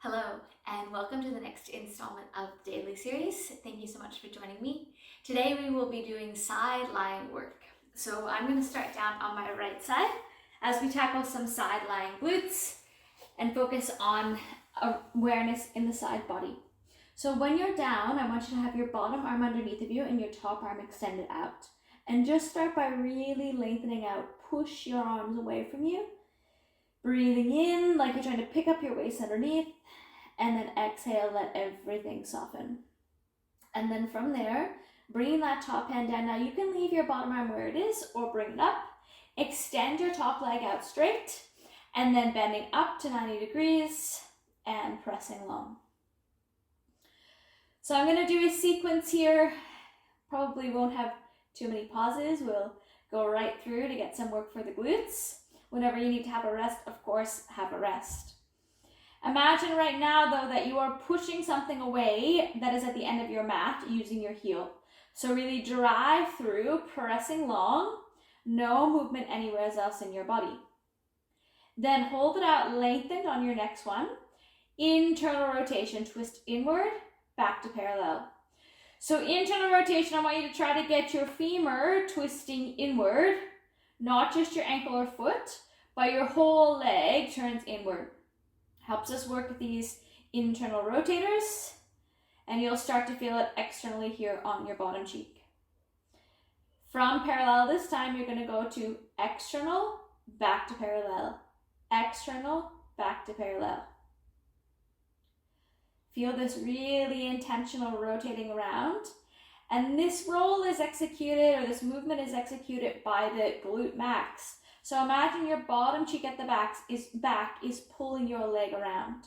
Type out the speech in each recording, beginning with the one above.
Hello, and welcome to the next installment of the Daily Series. Thank you so much for joining me. Today we will be doing side lying work. So I'm going to start down on my right side as we tackle some side lying glutes and focus on awareness in the side body. So when you're down, I want you to have your bottom arm underneath of you and your top arm extended out. And just start by really lengthening out. Push your arms away from you. Breathing in like you're trying to pick up your waist underneath, and then exhale, let everything soften. And then from there, bringing that top hand down. Now you can leave your bottom arm where it is or bring it up. Extend your top leg out straight, and then bending up to 90 degrees and pressing long. So I'm going to do a sequence here. Probably won't have too many pauses. We'll go right through to get some work for the glutes. Whenever you need to have a rest, of course, have a rest. Imagine right now, though, that you are pushing something away that is at the end of your mat using your heel. So really drive through, pressing long, no movement anywhere else in your body. Then hold it out, lengthened on your next one. Internal rotation, twist inward, back to parallel. So internal rotation, I want you to try to get your femur twisting inward, not just your ankle or foot, but your whole leg turns inward. Helps us work with these internal rotators, and you'll start to feel it externally here on your bottom cheek. From parallel this time, you're going to go to external, back to parallel. External, back to parallel. Feel this really intentional rotating around. And this roll is executed, or this movement is executed by the glute max. So imagine your bottom cheek at the back is pulling your leg around.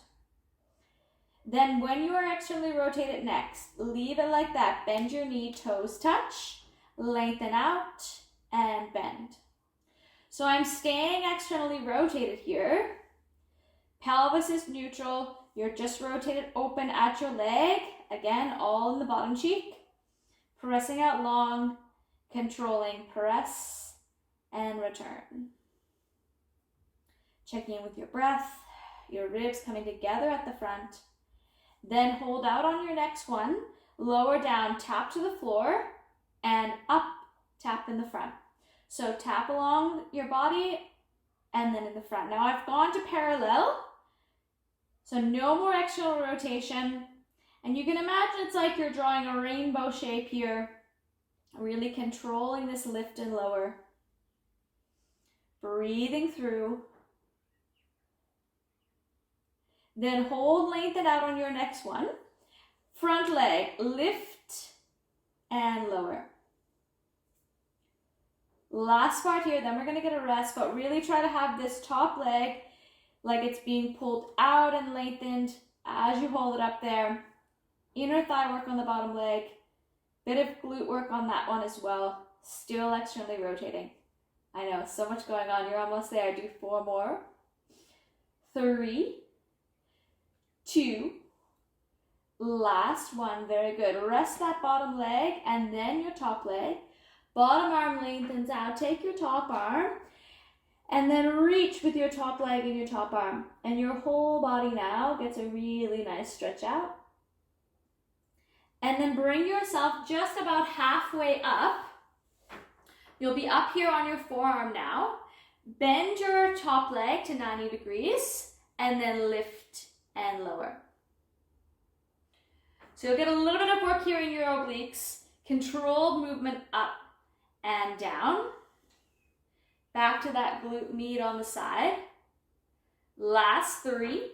Then when you are externally rotated next, leave it like that. Bend your knee, toes touch, lengthen out, and bend. So I'm staying externally rotated here. Pelvis is neutral. You're just rotated open at your leg. Again, all in the bottom cheek. Pressing out long, controlling, press, and return. Checking in with your breath, your ribs coming together at the front. Then hold out on your next one, lower down, tap to the floor, and up, tap in the front. So tap along your body, and then in the front. Now I've gone to parallel, so no more external rotation. And you can imagine it's like you're drawing a rainbow shape here, really controlling this lift and lower. Breathing through. Then hold, lengthen out on your next one. Front leg, lift and lower. Last part here, then we're going to get a rest, but really try to have this top leg like it's being pulled out and lengthened as you hold it up there. Inner thigh work on the bottom leg. Bit of glute work on that one as well. Still externally rotating. I know, so much going on. You're almost there. Do 4 more. 3, 2, last one. Very good. Rest that bottom leg and then your top leg. Bottom arm lengthens out. Take your top arm and then reach with your top leg and your top arm. And your whole body now gets a really nice stretch out. And then bring yourself just about halfway up. You'll be up here on your forearm now. Bend your top leg to 90 degrees and then lift and lower. So you'll get a little bit of work here in your obliques. Controlled movement up and down. Back to that glute med on the side. Last 3,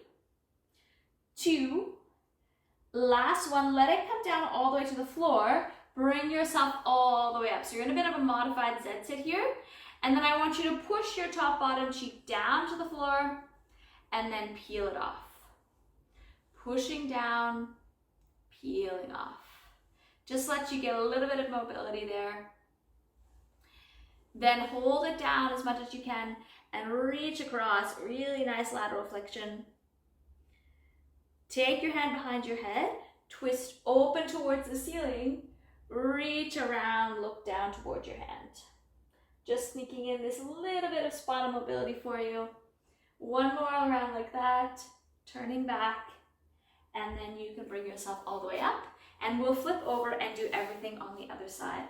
2, last one, let it come down all the way to the floor. Bring yourself all the way up. So you're in a bit of a modified Z-sit here. And then I want you to push your top bottom cheek down to the floor and then peel it off. Pushing down, peeling off. Just let you get a little bit of mobility there. Then hold it down as much as you can and reach across. Really nice lateral flexion. Take your hand behind your head, twist open towards the ceiling, reach around, look down towards your hand. Just sneaking in this little bit of spinal mobility for you. One more around like that, turning back and then you can bring yourself all the way up, and we'll flip over and do everything on the other side.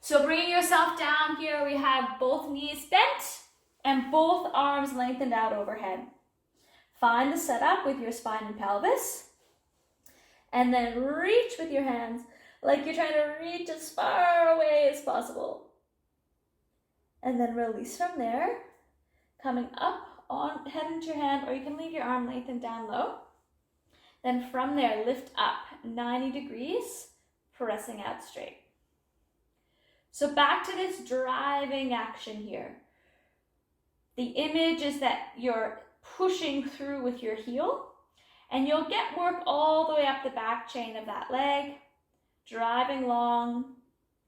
So bringing yourself down here, we have both knees bent and both arms lengthened out overhead. Find the setup with your spine and pelvis, and then reach with your hands like you're trying to reach as far away as possible. And then release from there, coming up on head into your hand, or you can leave your arm lengthened down low. Then from there, lift up 90 degrees, pressing out straight. So back to this driving action here. The image is that you're pushing through with your heel, and you'll get work all the way up the back chain of that leg, driving long,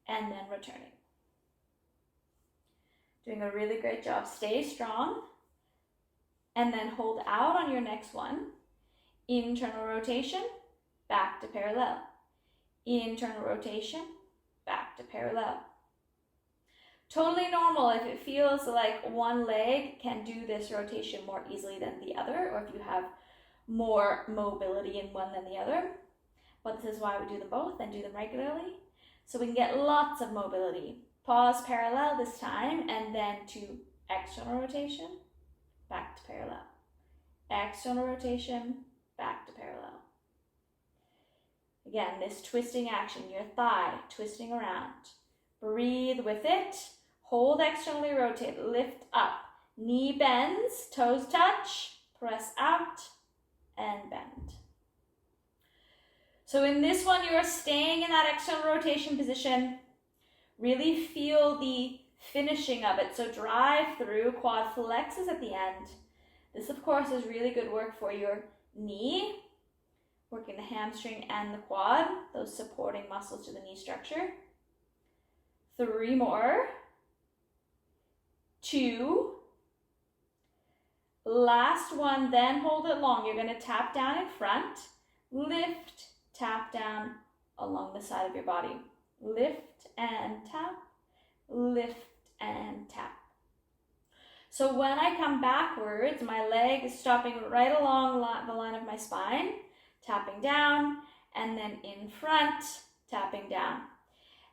and then returning. Doing a really great job. Stay strong, and then hold out on your next one. Internal rotation, back to parallel. Internal rotation, back to parallel. Totally normal if it feels like one leg can do this rotation more easily than the other, or if you have more mobility in one than the other. But this is why we do them both and do them regularly, so we can get lots of mobility. Pause parallel this time, and then to external rotation, back to parallel. External rotation, back to parallel. Again, this twisting action, your thigh twisting around. Breathe with it. Hold externally, rotate, lift up. Knee bends, toes touch, press out, and bend. So in this one, you're staying in that external rotation position. Really feel the finishing of it. So drive through, quad flexes at the end. This, of course, is really good work for your knee, working the hamstring and the quad, those supporting muscles to the knee structure. 3 more. 2. Last one, then hold it long. You're going to tap down in front, lift, tap down along the side of your body. Lift and tap, lift and tap. So when I come backwards, my leg is stopping right along the line of my spine, tapping down, and then in front, tapping down.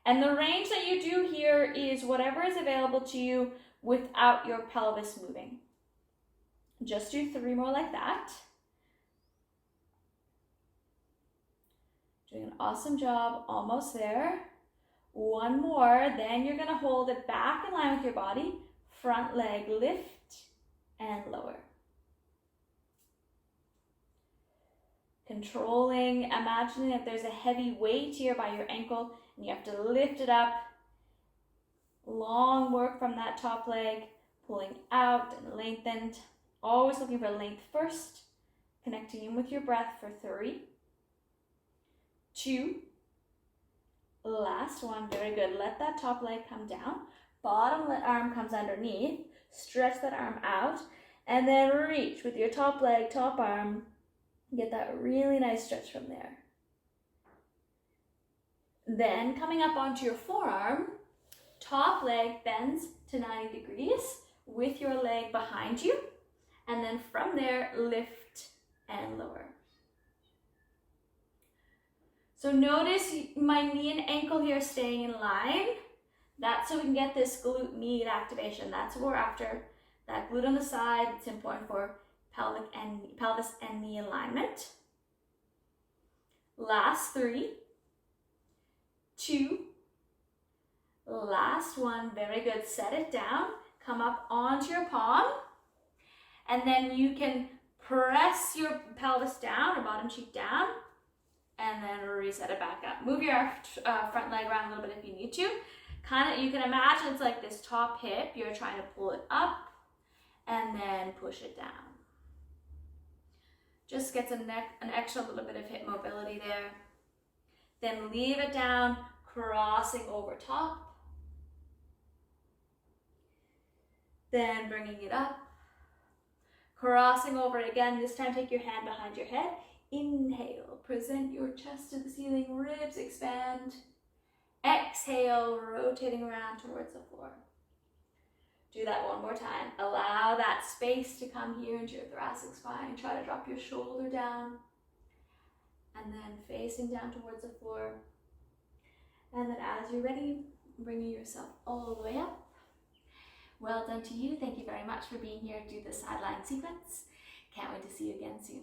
And the range that you do here is whatever is available to you without your pelvis moving. Just do 3 more like that. Doing an awesome job, almost there. 1 more, then you're going to hold it back in line with your body. Front leg lift and lower. Controlling, imagining that there's a heavy weight here by your ankle and you have to lift it up. Long work from that top leg, pulling out and lengthened. Always looking for length first. Connecting in with your breath for 3, 2, last one, very good. Let that top leg come down. Bottom arm comes underneath. Stretch that arm out. And then reach with your top leg, top arm. Get that really nice stretch from there. Then coming up onto your forearm, top leg bends to 90 degrees with your leg behind you. And then from there, lift and lower. So notice my knee and ankle here staying in line. That's so we can get this glute med activation. That's what we're after. That glute on the side, it's important for pelvis and knee alignment. Last 3, 2, last one, very good. Set it down, come up onto your palm, and then you can press your pelvis down or bottom cheek down, and then reset it back up. Move your front leg around a little bit if you need to. You can imagine it's like this top hip, you're trying to pull it up and then push it down. Just gets an extra little bit of hip mobility there. Then leave it down, crossing over top. Then bringing it up, crossing over it again. This time take your hand behind your head. Inhale, present your chest to the ceiling, ribs expand. Exhale, rotating around towards the floor. Do that one more time. Allow that space to come here into your thoracic spine. Try to drop your shoulder down. And then facing down towards the floor. And then as you're ready, bringing yourself all the way up. Well done to you. Thank you very much for being here to do the sideline sequence. Can't wait to see you again soon.